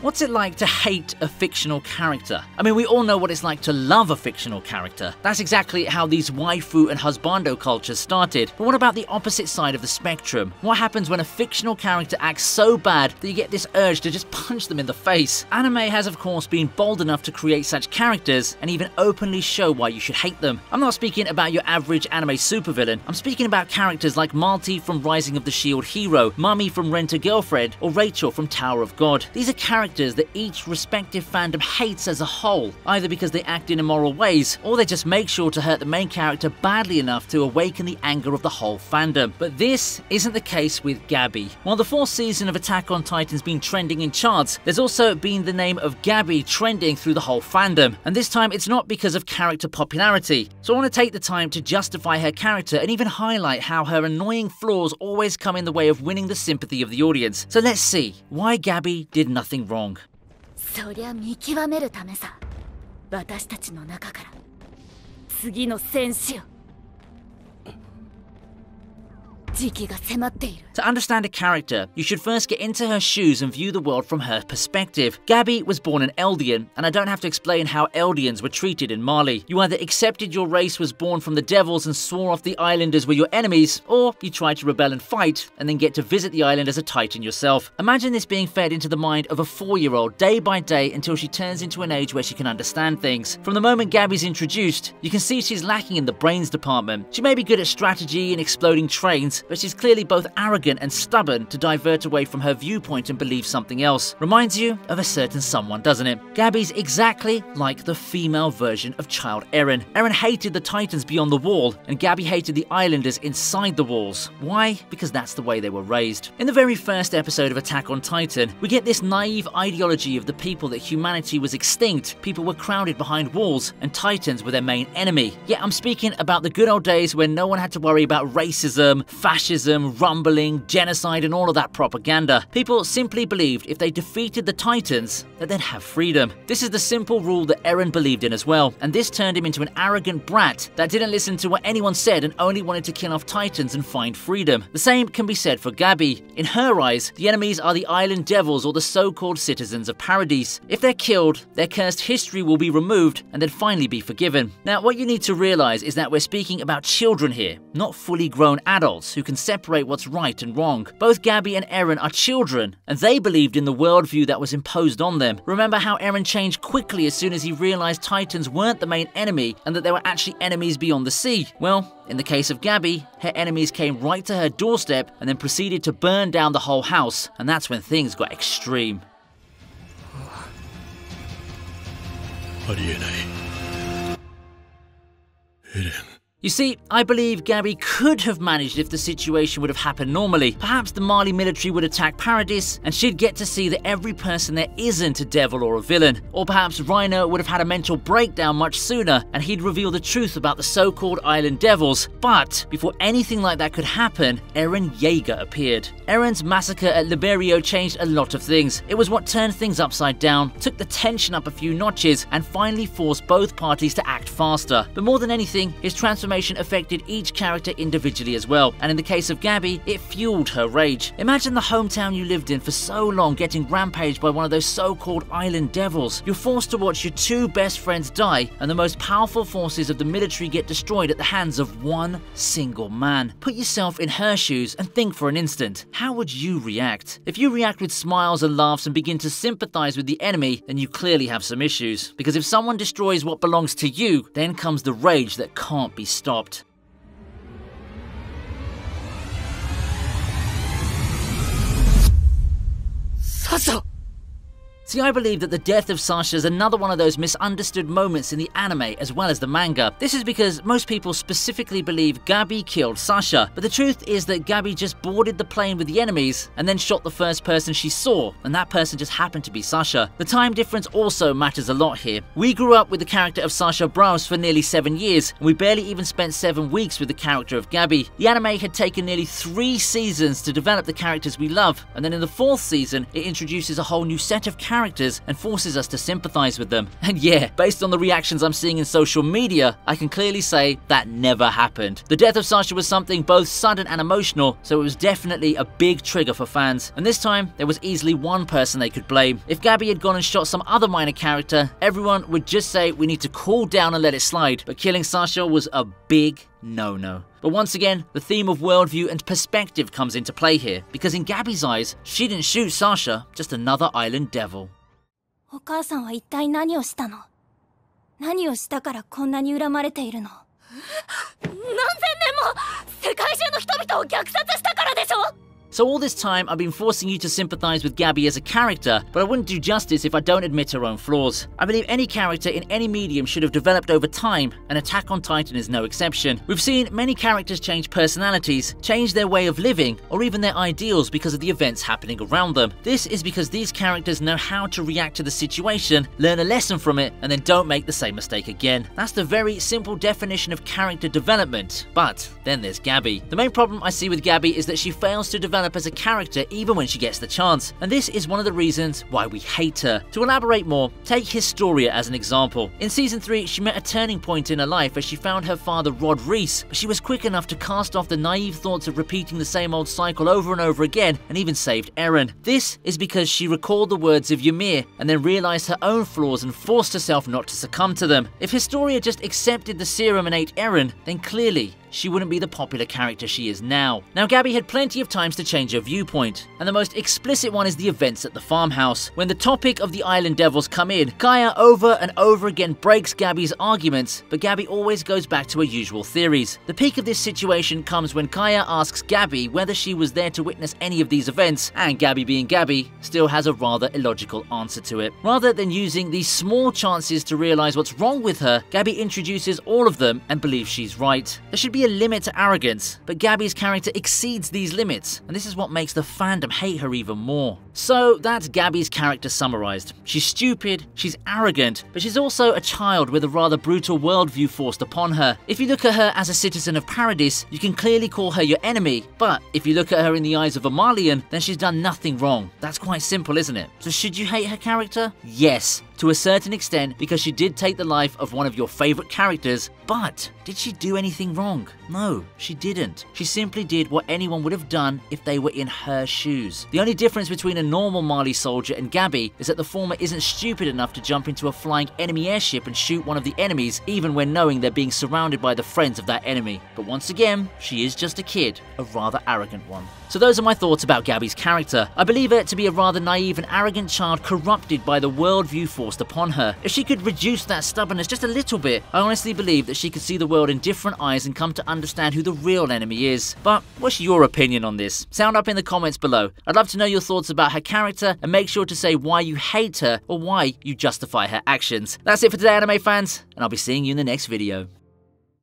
What's it like to hate a fictional character? I mean, we all know what it's like to love a fictional character. That's exactly how these waifu and husbando cultures started. But what about the opposite side of the spectrum? What happens when a fictional character acts so bad that you get this urge to just punch them in the face? Anime has of course been bold enough to create such characters and even openly show why you should hate them. I'm not speaking about your average anime supervillain. I'm speaking about characters like Malty from Rising of the Shield Hero, Mummy from Rent-a-Girlfriend, or Rachel from Tower of God. These are characters that each respective fandom hates as a whole, either because they act in immoral ways, or they just make sure to hurt the main character badly enough to awaken the anger of the whole fandom. But this isn't the case with Gabi. While the 4th season of Attack on Titan's been trending in charts, there's also been the name of Gabi trending through the whole fandom. And this time it's not because of character popularity. So I want to take the time to justify her character and even highlight how her annoying flaws always come in the way of winning the sympathy of the audience. So let's see why Gabi did nothing wrong. そりゃ見極めるためさ。私たちの中から次の戦士を。To understand a character, you should first get into her shoes and view the world from her perspective. Gabi was born an Eldian, and I don't have to explain how Eldians were treated in Mali. You either accepted your race was born from the devils and swore off the islanders were your enemies, or you tried to rebel and fight, and then get to visit the island as a Titan yourself. Imagine this being fed into the mind of a 4-year-old day by day until she turns into an age where she can understand things. From the moment Gabi's introduced, you can see she's lacking in the brains department. She may be good at strategy and exploding trains, but she's clearly both arrogant and stubborn to divert away from her viewpoint and believe something else. Reminds you of a certain someone, doesn't it? Gabi's exactly like the female version of child Eren. Eren hated the Titans beyond the wall, and Gabi hated the islanders inside the walls. Why? Because that's the way they were raised. In the very first episode of Attack on Titan, we get this naive ideology of the people that humanity was extinct, people were crowded behind walls, and Titans were their main enemy. Yet I'm speaking about the good old days when no one had to worry about racism, fascism, rumbling, genocide, and all of that propaganda. People simply believed if they defeated the Titans, that they'd have freedom. This is the simple rule that Eren believed in as well, and this turned him into an arrogant brat that didn't listen to what anyone said and only wanted to kill off Titans and find freedom. The same can be said for Gabi. In her eyes, the enemies are the island devils or the so-called citizens of Paradise. If they're killed, their cursed history will be removed and then finally be forgiven. Now, what you need to realize is that we're speaking about children here, not fully grown adults who can separate what's right and wrong. Both Gabi and Eren are children, and they believed in the worldview that was imposed on them. Remember how Eren changed quickly as soon as he realized Titans weren't the main enemy and that there were actually enemies beyond the sea? Well, in the case of Gabi, her enemies came right to her doorstep and then proceeded to burn down the whole house, and that's when things got extreme. You see, I believe Gabi could have managed if the situation would have happened normally. Perhaps the Mali military would attack Paradis, and she'd get to see that every person there isn't a devil or a villain. Or perhaps Reiner would have had a mental breakdown much sooner, and he'd reveal the truth about the so-called island devils. But before anything like that could happen, Eren Yeager appeared. Eren's massacre at Liberio changed a lot of things. It was what turned things upside down, took the tension up a few notches, and finally forced both parties to act faster. But more than anything, his transformation affected each character individually as well, and in the case of Gabi, it fueled her rage. Imagine the hometown you lived in for so long getting rampaged by one of those so-called island devils. You're forced to watch your 2 best friends die, and the most powerful forces of the military get destroyed at the hands of one single man. Put yourself in her shoes and think for an instant. How would you react? If you react with smiles and laughs and begin to sympathize with the enemy, then you clearly have some issues. Because if someone destroys what belongs to you, then comes the rage that can't be stopped. Sasha! See, I believe that the death of Sasha is another one of those misunderstood moments in the anime as well as the manga. This is because most people specifically believe Gabi killed Sasha, but the truth is that Gabi just boarded the plane with the enemies and then shot the first person she saw, and that person just happened to be Sasha. The time difference also matters a lot here. We grew up with the character of Sasha Braus for nearly 7 years, and we barely even spent 7 weeks with the character of Gabi. The anime had taken nearly 3 seasons to develop the characters we love, and then in the 4th season, it introduces a whole new set of characters characters and forces us to sympathize with them. And yeah, based on the reactions I'm seeing in social media, I can clearly say that never happened. The death of Sasha was something both sudden and emotional, so it was definitely a big trigger for fans. And this time, there was easily one person they could blame. If Gabi had gone and shot some other minor character, everyone would just say we need to cool down and let it slide. But killing Sasha was a big no-no. But once again, the theme of worldview and perspective comes into play here, because in Gabi's eyes, she didn't shoot Sasha, just another island devil. お母さんは一体何をしたの？何をしたからこんなに恨まれているの？何千年も世界中の人々を虐殺したからでしょ？ So all this time, I've been forcing you to sympathize with Gabi as a character, but I wouldn't do justice if I don't admit her own flaws. I believe any character in any medium should have developed over time, and Attack on Titan is no exception. We've seen many characters change personalities, change their way of living, or even their ideals because of the events happening around them. This is because these characters know how to react to the situation, learn a lesson from it, and then don't make the same mistake again. That's the very simple definition of character development. But then there's Gabi. The main problem I see with Gabi is that she fails to develop as a character even when she gets the chance, and this is one of the reasons why we hate her. To elaborate more, take Historia as an example. In Season 3, she met a turning point in her life as she found her father Rod Reese, but she was quick enough to cast off the naive thoughts of repeating the same old cycle over and over again, and even saved Eren. This is because she recalled the words of Ymir and then realized her own flaws and forced herself not to succumb to them. If Historia just accepted the serum and ate Eren, then clearly she wouldn't be the popular character she is now. Now, Gabi had plenty of times to change her viewpoint, and the most explicit one is the events at the farmhouse. When the topic of the Island Devils come in, Kaya over and over again breaks Gabi's arguments, but Gabi always goes back to her usual theories. The peak of this situation comes when Kaya asks Gabi whether she was there to witness any of these events, and Gabi, being Gabi, still has a rather illogical answer to it. Rather than using these small chances to realize what's wrong with her, Gabi introduces all of them and believes she's right. There should be a limit to arrogance, but Gabi's character exceeds these limits, and this is what makes the fandom hate her even more. So that's Gabi's character summarized. She's stupid, she's arrogant, but she's also a child with a rather brutal worldview forced upon her. If you look at her as a citizen of Paradis, you can clearly call her your enemy, but if you look at her in the eyes of a Malian, then she's done nothing wrong. That's quite simple, isn't it? So should you hate her character? Yes, to a certain extent, because she did take the life of one of your favorite characters, but did she do anything wrong? No, she didn't. She simply did what anyone would have done if they were in her shoes. The only difference between a normal Mali soldier and Gabi is that the former isn't stupid enough to jump into a flying enemy airship and shoot one of the enemies, even when knowing they're being surrounded by the friends of that enemy. But once again, she is just a kid, a rather arrogant one. So those are my thoughts about Gabi's character. I believe her to be a rather naive and arrogant child corrupted by the worldview forced upon her. If she could reduce that stubbornness just a little bit, I honestly believe that she could see the world in different eyes and come to understand who the real enemy is. But what's your opinion on this? Sound up in the comments below. I'd love to know your thoughts about her character, and make sure to say why you hate her or why you justify her actions. That's it for today, anime fans, and I'll be seeing you in the next video.